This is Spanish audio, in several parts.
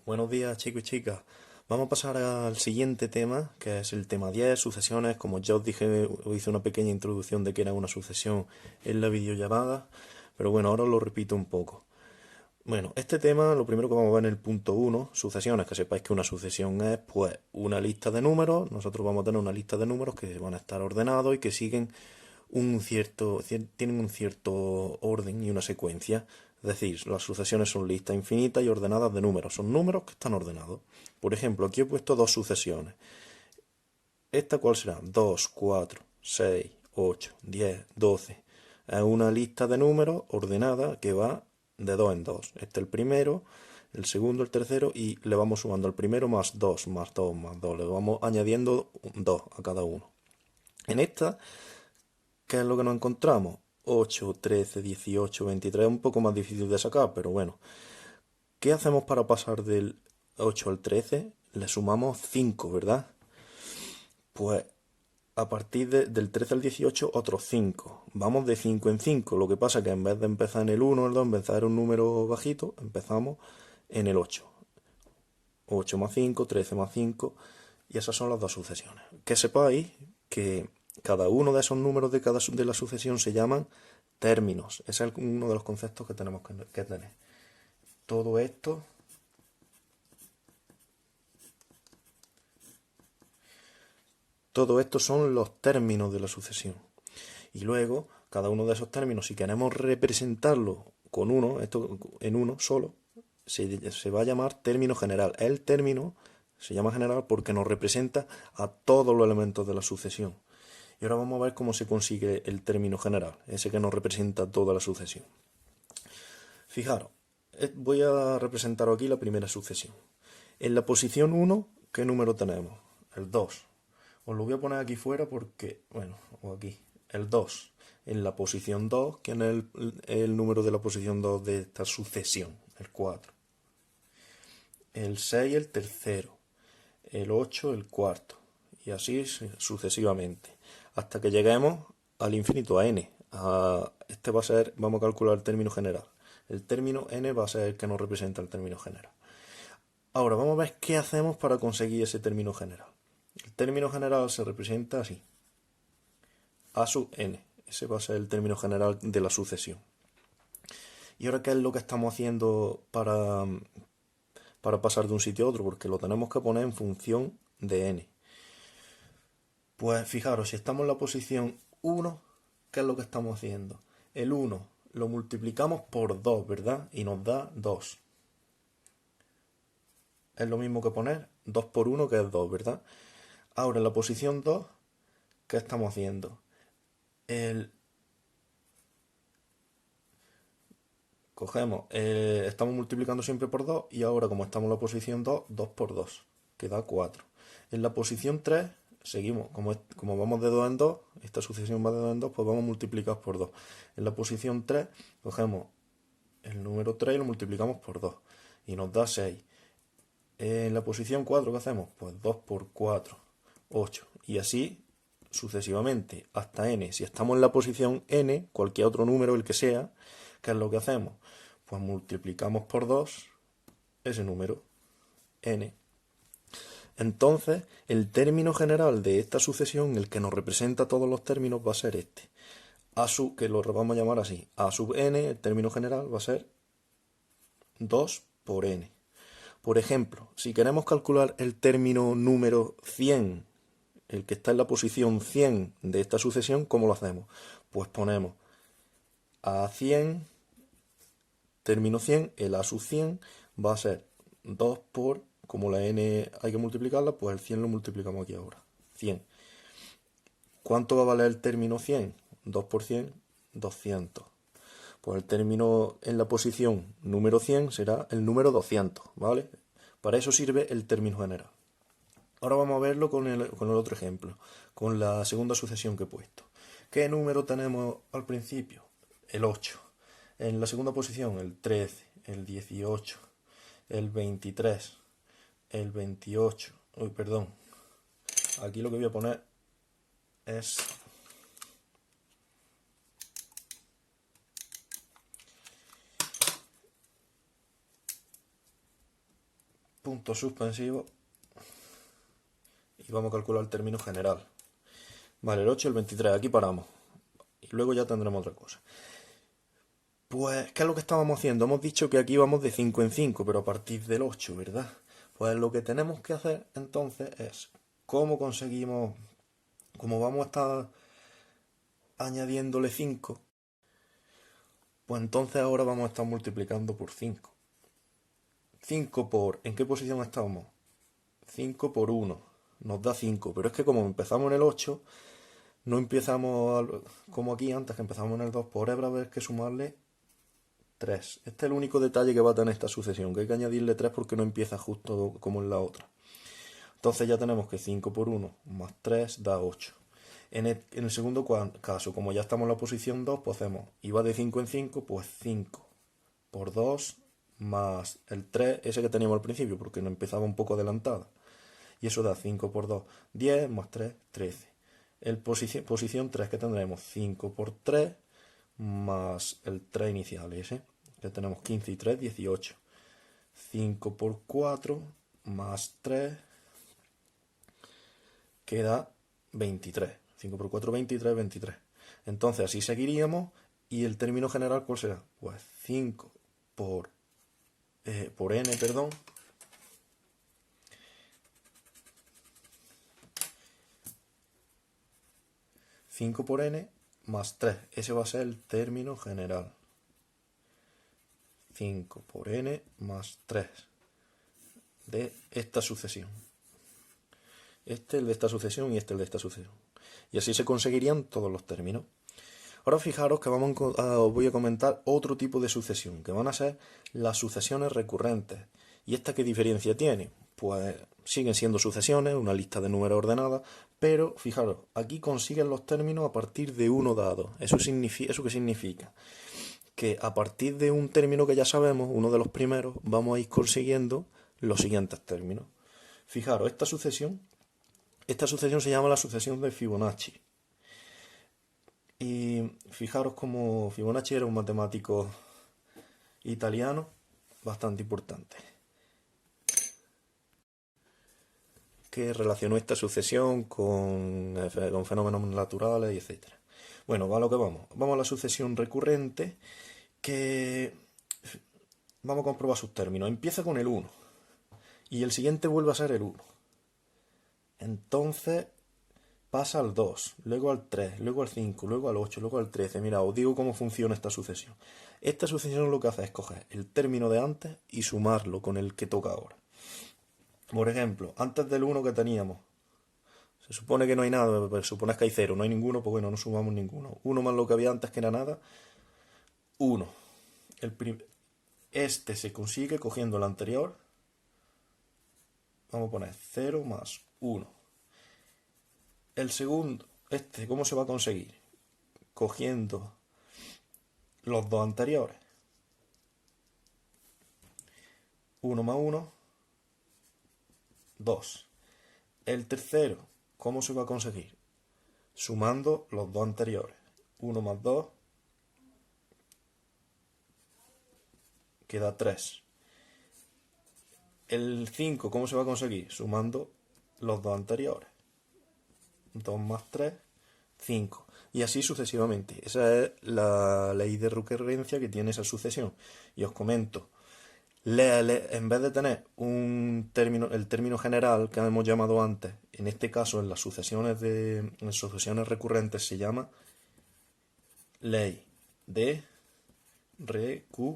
Buenos días, chicos y chicas. Vamos a pasar al siguiente tema, que es el tema 10, sucesiones. Como ya os dije, os hice una pequeña introducción de qué era una sucesión en la videollamada, pero bueno, ahora os lo repito un poco. Bueno, este tema, lo primero que vamos a ver en el punto 1, sucesiones, que sepáis que una sucesión es pues una lista de números. Nosotros vamos a tener una lista de números que van a estar ordenados y que siguen tienen un cierto orden y una secuencia. Es decir, las sucesiones son listas infinitas y ordenadas de números. Son números que están ordenados. Por ejemplo, aquí he puesto dos sucesiones. ¿Esta cuál será? 2, 4, 6, 8, 10, 12. Es una lista de números ordenada que va de 2 en 2. Este es el primero, el segundo, el tercero y le vamos sumando el primero más 2, más 2, más 2. Le vamos añadiendo 2 a cada uno. En esta, ¿qué es lo que nos encontramos? 8, 13, 18, 23, un poco más difícil de sacar, pero bueno. ¿Qué hacemos para pasar del 8 al 13? Le sumamos 5, ¿verdad? Pues a partir del 13 al 18, otros 5. Vamos de 5 en 5. Lo que pasa es que en vez de empezar en el 1 o el 2, empezar en un número bajito, empezamos en el 8. 8 más 5, 13 más 5. Y esas son las dos sucesiones. Que sepáis que cada uno de esos números de la sucesión se llaman términos. Ese es uno de los conceptos que tenemos que tener. Todo esto, todo esto son los términos de la sucesión. Y luego, cada uno de esos términos, si queremos representarlo con uno, esto en uno solo, se va a llamar término general. El término se llama general porque nos representa a todos los elementos de la sucesión. Y ahora vamos a ver cómo se consigue el término general, ese que nos representa toda la sucesión. Fijaros, voy a representar aquí la primera sucesión. En la posición 1, ¿qué número tenemos? El 2. Os lo voy a poner aquí fuera porque, bueno, o aquí, el 2. En la posición 2, ¿quién es el número de la posición 2 de esta sucesión? El 4. El 6, el tercero. El 8, el cuarto. Y así sucesivamente. Hasta que lleguemos al infinito, a n. Este va a ser, vamos a calcular el término general. El término n va a ser el que nos representa el término general. Ahora vamos a ver qué hacemos para conseguir ese término general. El término general se representa así. A sub n. Ese va a ser el término general de la sucesión. ¿Y ahora qué es lo que estamos haciendo para pasar de un sitio a otro? Porque lo tenemos que poner en función de n. Pues fijaros, si estamos en la posición 1, ¿qué es lo que estamos haciendo? El 1 lo multiplicamos por 2, ¿verdad? Y nos da 2. Es lo mismo que poner 2 por 1, que es 2, ¿verdad? Ahora en la posición 2, ¿qué estamos haciendo? Cogemos, estamos multiplicando siempre por 2 y ahora como estamos en la posición 2, 2 por 2, que da 4. En la posición 3, seguimos, como vamos de 2 en 2, esta sucesión va de 2 en 2, pues vamos a multiplicar por 2. En la posición 3, cogemos el número 3 y lo multiplicamos por 2 y nos da 6. En la posición 4, ¿qué hacemos? Pues 2 por 4, 8. Y así sucesivamente hasta n. Si estamos en la posición n, cualquier otro número, el que sea, ¿qué es lo que hacemos? Pues multiplicamos por 2 ese número, n. Entonces, el término general de esta sucesión, el que nos representa todos los términos, va a ser este. A sub, que lo vamos a llamar así. A sub n, el término general, va a ser 2 por n. Por ejemplo, si queremos calcular el término número 100, el que está en la posición 100 de esta sucesión, ¿cómo lo hacemos? Pues ponemos a 100, término 100, el a sub 100 va a ser 2 por, como la n hay que multiplicarla, pues el 100 lo multiplicamos aquí ahora. 100. ¿Cuánto va a valer el término 100? 2 por 100, 200. Pues el término en la posición número 100 será el número 200, ¿vale? Para eso sirve el término general. Ahora vamos a verlo con el otro ejemplo, con la segunda sucesión que he puesto. ¿Qué número tenemos al principio? El 8. En la segunda posición, el 13, el 18, el 23, el 28. Uy, perdón. Aquí lo que voy a poner es... puntos suspensivos y vamos a calcular el término general. Vale, el 8 y el 23, aquí paramos. Y luego ya tendremos otra cosa. Pues, ¿qué es lo que estábamos haciendo? Hemos dicho que aquí vamos de 5 en 5, pero a partir del 8, ¿verdad? Pues lo que tenemos que hacer entonces es, ¿cómo conseguimos, como vamos a estar añadiéndole 5, pues entonces ahora vamos a estar multiplicando por 5. 5 por, ¿en qué posición estamos? 5 por 1, nos da 5, pero es que como empezamos en el 8, no empezamos como aquí antes, que empezamos en el 2, por hebra haber que sumarle 3. Este es el único detalle que va a tener esta sucesión, que hay que añadirle 3 porque no empieza justo como en la otra. Entonces ya tenemos que 5 por 1 más 3 da 8. En el segundo caso, como ya estamos en la posición 2, pues hacemos, y va de 5 en 5, pues 5 por 2 más el 3, ese que teníamos al principio, porque nos empezaba un poco adelantada. Y eso da 5 por 2, 10 más 3, 13. Posición 3 que tendremos 5 por 3 más el 3 inicial ese, que tenemos 15 y 3, 18. 5 por 4 más 3 queda 23. 5 por 4, 23, 23. Entonces así seguiríamos y el término general ¿cuál será? Pues 5 por n, perdón. ...5 por n más 3. Ese va a ser el término general. 5 por n más 3 de esta sucesión. Este es el de esta sucesión y este el de esta sucesión. Y así se conseguirían todos los términos. Ahora fijaros que os voy a comentar otro tipo de sucesión, que van a ser las sucesiones recurrentes. ¿Y esta qué diferencia tiene? Pues siguen siendo sucesiones, una lista de números ordenada, pero fijaros, aquí consiguen los términos a partir de uno dado. ¿Eso qué significa? Que a partir de un término que ya sabemos, uno de los primeros, vamos a ir consiguiendo los siguientes términos. Fijaros, esta sucesión se llama la sucesión de Fibonacci. Y fijaros como Fibonacci era un matemático italiano bastante importante, que relacionó esta sucesión con fenómenos naturales, y etc. Bueno, va a lo que vamos. Vamos a la sucesión recurrente, que vamos a comprobar sus términos. Empieza con el 1 y el siguiente vuelve a ser el 1. Entonces pasa al 2, luego al 3, luego al 5, luego al 8, luego al 13. Mira, os digo cómo funciona esta sucesión. Esta sucesión lo que hace es coger el término de antes y sumarlo con el que toca ahora. Por ejemplo, antes del 1 que teníamos, se supone que no hay nada, pero supone que hay 0, no hay ninguno, pues bueno, no sumamos ninguno. 1 más lo que había antes que era nada, 1. Este se consigue cogiendo el anterior. Vamos a poner 0 más 1. El segundo, ¿cómo se va a conseguir? Cogiendo los dos anteriores. 1 más 1, 2. El tercero, ¿cómo se va a conseguir? Sumando los dos anteriores. 1 más 2 queda 3. El 5, ¿cómo se va a conseguir? Sumando los dos anteriores. 2 más 3, 5. Y así sucesivamente. Esa es la ley de recurrencia que tiene esa sucesión. Y os comento. En vez de tener el término general que hemos llamado antes, en este caso en las sucesiones recurrentes se llama ley de recurrencia.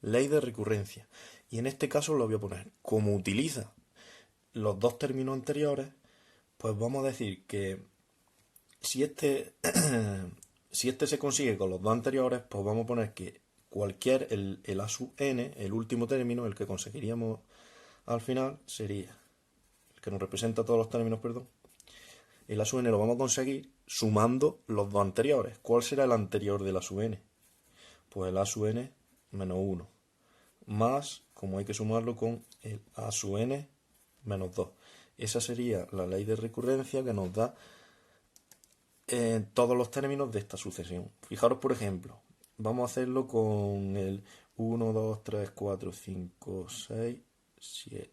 Ley de recurrencia. Y en este caso lo voy a poner. Como utiliza los dos términos anteriores, pues vamos a decir que si este se consigue con los dos anteriores, pues vamos a poner que el a sub n, el último término, el que conseguiríamos al final, sería el que nos representa todos los términos, perdón. El a sub n lo vamos a conseguir sumando los dos anteriores. ¿Cuál será el anterior del a sub n? Pues el a sub n menos 1. Más, como hay que sumarlo con el a sub n menos 2. Esa sería la ley de recurrencia que nos da todos los términos de esta sucesión. Fijaros, por ejemplo, vamos a hacerlo con el 1, 2, 3, 4, 5, 6, 7.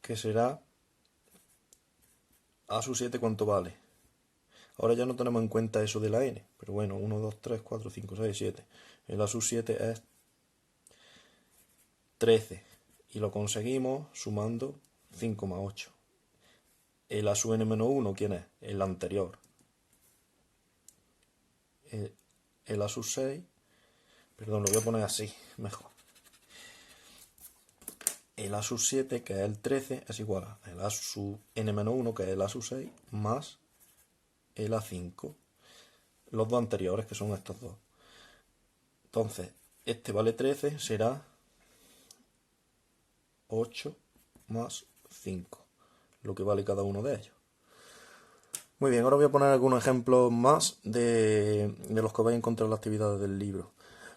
Que será a sub 7 cuánto vale. Ahora ya no tenemos en cuenta eso de la n, pero bueno, 1, 2, 3, 4, 5, 6, 7. El a sub 7 es 13 y lo conseguimos sumando 5 más 8. El a sub n-1, ¿quién es? El anterior. El a sub 6, perdón, lo voy a poner así, mejor. El a sub 7, que es el 13, es igual a el a sub n-1, que es el a sub 6, más el a5. Los dos anteriores, que son estos dos. Entonces, este vale 13, será 8 más 5, lo que vale cada uno de ellos. Muy bien, ahora voy a poner algunos ejemplos más de los que vais a encontrar en las actividades del libro.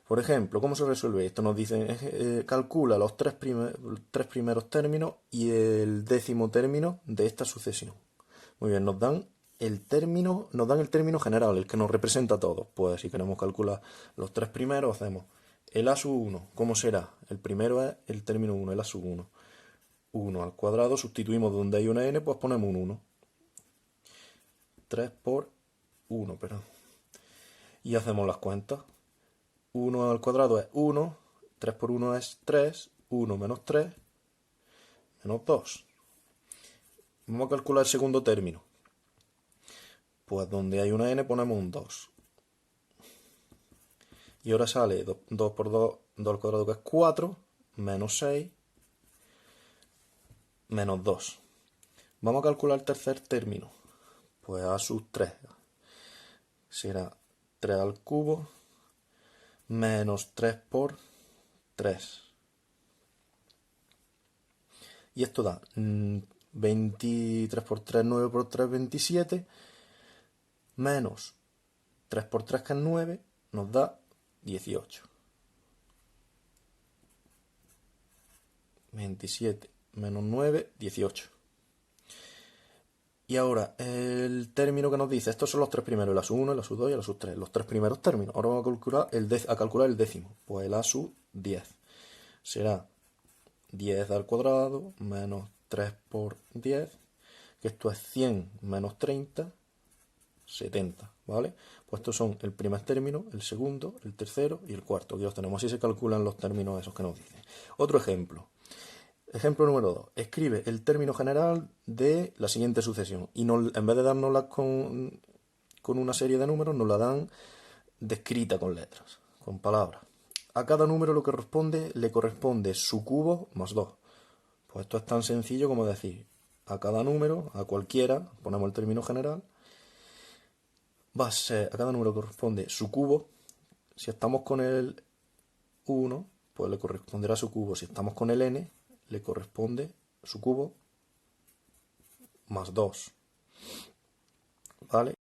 Por ejemplo, ¿cómo se resuelve esto? Nos dicen, calcula los tres primeros términos y el 10º término de esta sucesión. Muy bien, nos dan el término general, el que nos representa a todos. Pues si queremos calcular los tres primeros, hacemos el a sub 1. ¿Cómo será? El primero es el término 1, el a sub 1. 1 al cuadrado, sustituimos donde hay una n, pues ponemos un 1. 3 por 1, perdón. Y hacemos las cuentas. 1 al cuadrado es 1, 3 por 1 es 3, 1 menos 3, menos 2. Vamos a calcular el segundo término. Pues donde hay una n ponemos un 2. Y ahora sale 2 por 2, 2 al cuadrado que es 4, menos 6, menos 2. Vamos a calcular el tercer término. Pues a sub 3 será 3 al cubo menos 3 por 3. Y esto da 23 por 3, 9 por 3, 27, menos 3 por 3, que es 9, nos da 18. 27 menos 9, 18. Y ahora, el término que nos dice, estos son los tres primeros, el a sub 1, el a sub 2 y el a sub 3, los tres primeros términos. Ahora vamos a calcular el décimo, pues el a sub 10. Será 10 al cuadrado menos 3 por 10, que esto es 100 menos 30, 70, ¿vale? Pues estos son el primer término, el segundo, el tercero y el cuarto, que los tenemos. Así se calculan los términos esos que nos dicen. Otro ejemplo. Ejemplo número 2. Escribe el término general de la siguiente sucesión. Y en vez de dárnosla con una serie de números, nos la dan descrita con letras, con palabras. A cada número le corresponde su cubo más 2. Pues esto es tan sencillo como decir, a cada número, a cualquiera, ponemos el término general, a cada número corresponde su cubo. Si estamos con el 1, pues le corresponderá su cubo. Si estamos con el n, le corresponde su cubo más 2. ¿Vale?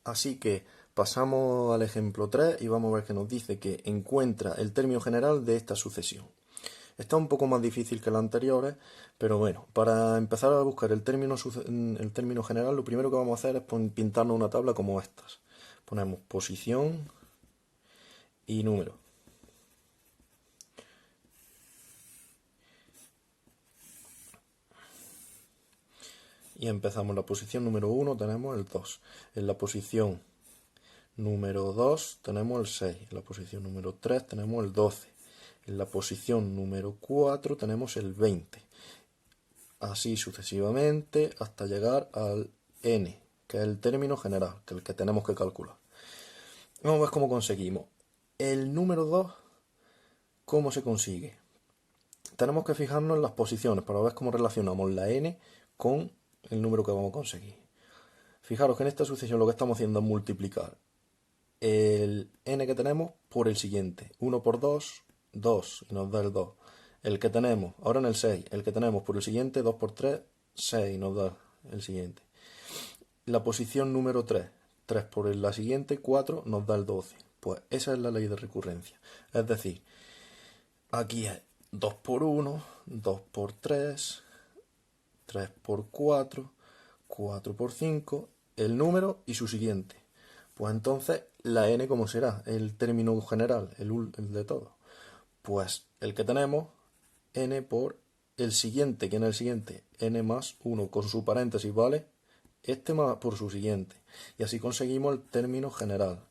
Así que pasamos al ejemplo 3 y vamos a ver que nos dice que encuentra el término general de esta sucesión. Está un poco más difícil que las anteriores, pero bueno, para empezar a buscar el término general, lo primero que vamos a hacer es pintarnos una tabla como estas. Ponemos posición y número. Y empezamos la posición número 1, tenemos el 2. En la posición número 2 tenemos el 6. En la posición número 3 tenemos el 12. En la posición número 4 tenemos el 20. Así sucesivamente hasta llegar al n, que es el término general, que es el que tenemos que calcular. Vamos a ver cómo conseguimos. El número 2, ¿cómo se consigue? Tenemos que fijarnos en las posiciones para ver cómo relacionamos la n con el número que vamos a conseguir. Fijaros que en esta sucesión lo que estamos haciendo es multiplicar el n que tenemos por el siguiente. 1 por 2, 2, y nos da el 2. El que tenemos, ahora en el 6, el que tenemos por el siguiente, 2 por 3, 6, nos da el siguiente. La posición número 3, 3 por la siguiente, 4, nos da el 12. Pues esa es la ley de recurrencia. Es decir, aquí es 2 por 1, 2 por 3, 3 por 4, 4 por 5, el número y su siguiente. Pues entonces, la n, ¿cómo será? El término general, el de todo. Pues el que tenemos, n por el siguiente. ¿Quién es el siguiente? N más 1 con su paréntesis, ¿vale? Este más por su siguiente. Y así conseguimos el término general.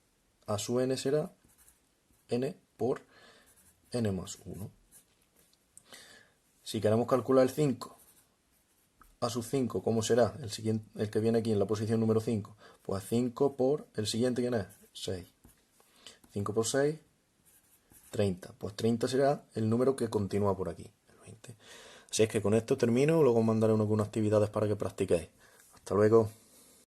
A su n será n por n más 1. Si queremos calcular el 5 a su 5, ¿cómo será? El siguiente, el que viene aquí en la posición número 5. Pues 5 por el siguiente, ¿quién es? 6. 5 por 6, 30. Pues 30 será el número que continúa por aquí, el 20. Así es que con esto termino, luego os mandaré algunas actividades para que practiquéis. Hasta luego.